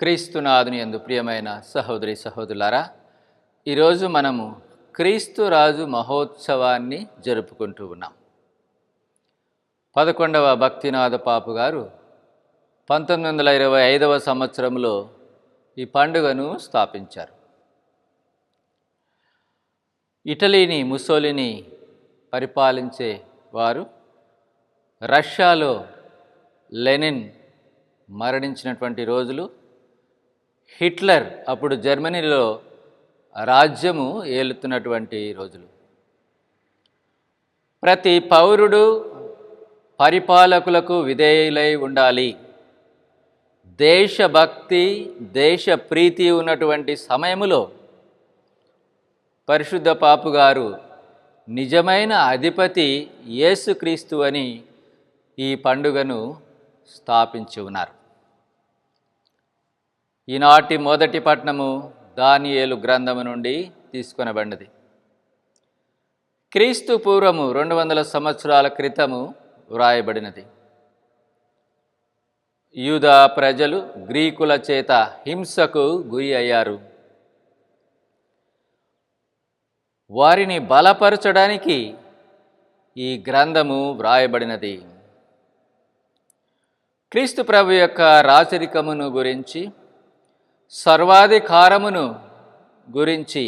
క్రీస్తునాథుని యందు ప్రియమైన సహోదరి సహోదరులారా, ఈరోజు మనము క్రీస్తు రాజు మహోత్సవాన్ని జరుపుకుంటూ ఉన్నాం. 11వ భక్తినాథ పాపు గారు 1925వ సంవత్సరంలో ఈ పండుగను స్థాపించారు. ఇటలీని ముసోలిని పరిపాలించే వారు, రష్యాలో లెనిన్ మరణించినటువంటి రోజులు, హిట్లర్ అప్పుడు జర్మనీలో రాజ్యము ఏలుతున్నటువంటి రోజులు. ప్రతి పౌరుడు పరిపాలకులకు విధేయులై ఉండాలి, దేశభక్తి దేశ ప్రీతి ఉన్నటువంటి సమయములో పరిశుద్ధ పాపు గారు నిజమైన అధిపతి యేసుక్రీస్తు అని ఈ పండుగను స్థాపించి ఉన్నారు. ఈనాటి మొదటి పట్టణము దానియేలు గ్రంథము నుండి తీసుకొనబడినది. క్రీస్తు పూర్వము 200 సంవత్సరాల క్రితము వ్రాయబడినది. యూదా ప్రజలు గ్రీకుల చేత హింసకు గురి అయ్యారు. వారిని బలపరచడానికి ఈ గ్రంథము వ్రాయబడినది. క్రీస్తు ప్రభు యొక్క రాచరికమును గురించి, సర్వాధికారమును గురించి,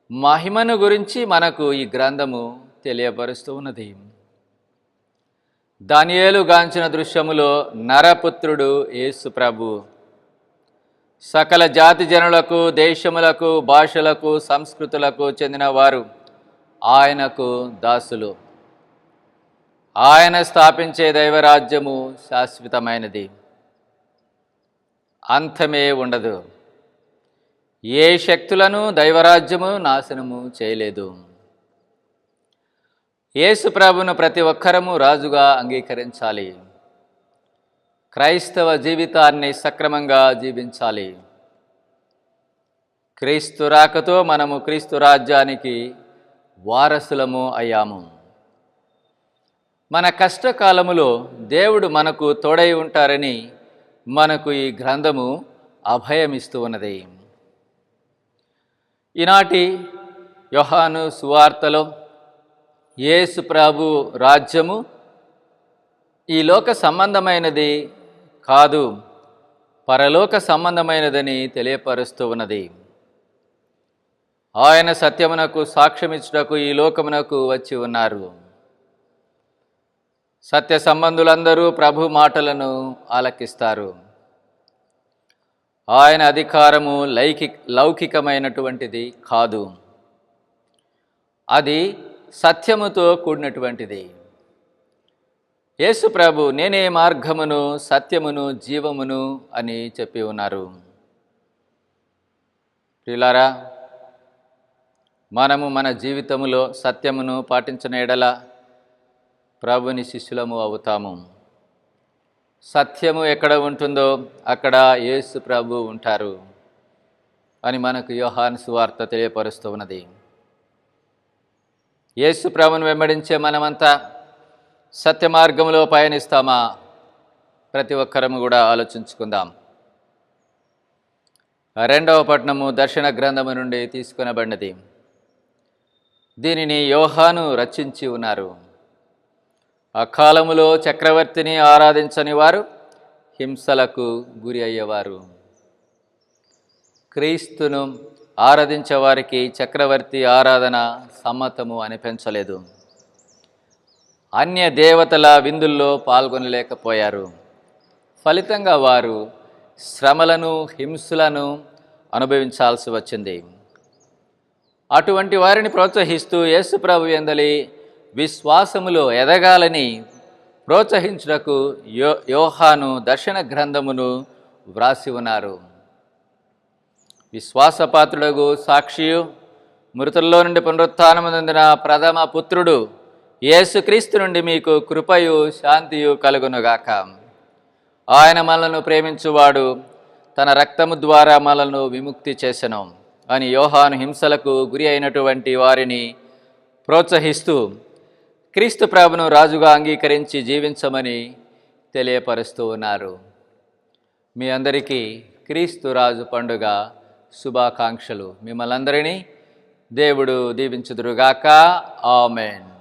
మహిమను గురించి మనకు ఈ గ్రంథము తెలియపరుస్తూ ఉన్నది. దానియేలు గాంచిన దృశ్యములో నరపుత్రుడు యేసు ప్రభు సకల జాతి జనులకు, దేశములకు, భాషలకు, సంస్కృతులకు చెందిన వారు ఆయనకు దాసులు. ఆయన స్థాపించే దైవరాజ్యము శాశ్వతమైనది, అంతమే ఉండదు. ఏ శక్తులను దైవరాజ్యము నాశనము చేయలేదు. యేసు ప్రభును ప్రతి ఒక్కరము రాజుగా అంగీకరించాలి. క్రైస్తవ జీవితాన్ని సక్రమంగా జీవించాలి. క్రీస్తు రాకతో మనము క్రీస్తు రాజ్యానికి వారసులము అయ్యాము. మన కష్టకాలములో దేవుడు మనకు తోడై ఉంటారని మనకు ఈ గ్రంథము అభయమిస్తూ ఉన్నది. ఈనాటి యోహాను సువార్తలో యేసు ప్రభు రాజ్యము ఈ లోక సంబంధమైనది కాదు, పరలోక సంబంధమైనదని తెలియపరుస్తూ ఉన్నది. ఆయన సత్యమునకు సాక్ష్యమిచ్చుటకు ఈ లోకమునకు వచ్చి ఉన్నారు. సత్య సంబంధులందరూ ప్రభు మాటలను ఆలకిస్తారు. ఆయన అధికారము లౌకికమైనటువంటిది కాదు, అది సత్యముతో కూడినటువంటిది. యేసు ప్రభు నేనే మార్గమును, సత్యమును, జీవమును అని చెప్పి ఉన్నారు. ప్రియులారా, మనము మన జీవితములో సత్యమును పాటించిన ఎడల ప్రభుని శిష్యులము అవుతాము. సత్యము ఎక్కడ ఉంటుందో అక్కడ యేసు ప్రభు ఉంటారు అని మనకు యోహాను సువార్త తెలియపరుస్తూ ఉన్నది. యేసు ప్రభును వెంబడించే మనమంతా సత్య మార్గంలో పయనిస్తామా? ప్రతి ఒక్కరము కూడా ఆలోచించుకుందాం. 2వ పట్టణము దర్శన గ్రంథము నుండి తీసుకొనబడినది. దీనిని యోహాను రచించి ఉన్నారు. ఆ కాలములో చక్రవర్తిని ఆరాధించని వారు హింసలకు గురి అయ్యేవారు. క్రీస్తును ఆరాధించే వారికి చక్రవర్తి ఆరాధన సమ్మతము అనిపించలేదు. అన్య దేవతల విందుల్లో పాల్గొనలేకపోయారు. ఫలితంగా వారు శ్రమలను, హింసలను అనుభవించాల్సి వచ్చింది. అటువంటి వారిని ప్రోత్సహిస్తూ యేసు ప్రభు యందలి విశ్వాసములో ఎదగాలని ప్రోత్సహించుటకు యోహాను దర్శన గ్రంథమును వ్రాసి ఉన్నారు. విశ్వాసపాత్రుడగు సాక్షియు, మృతుల్లో నుండి పునరుత్థానము నొందిన ప్రథమ పుత్రుడు యేసుక్రీస్తు నుండి మీకు కృపయు శాంతియు కలుగునుగాక. ఆయన మనలను ప్రేమించువాడు తన రక్తము ద్వారా మనలను విముక్తి చేసెను అని యోహాను హింసలకు గురి అయినటువంటి వారిని ప్రోత్సహిస్తూ క్రీస్తు ప్రభును రాజుగా అంగీకరించి జీవించమని తెలియపరుస్తూ ఉన్నారు. మీ అందరికీ క్రీస్తురాజు పండుగ శుభాకాంక్షలు. మిమ్మల్ని అందరినీ దేవుడు దీవించుదురుగాక. ఆమెన్.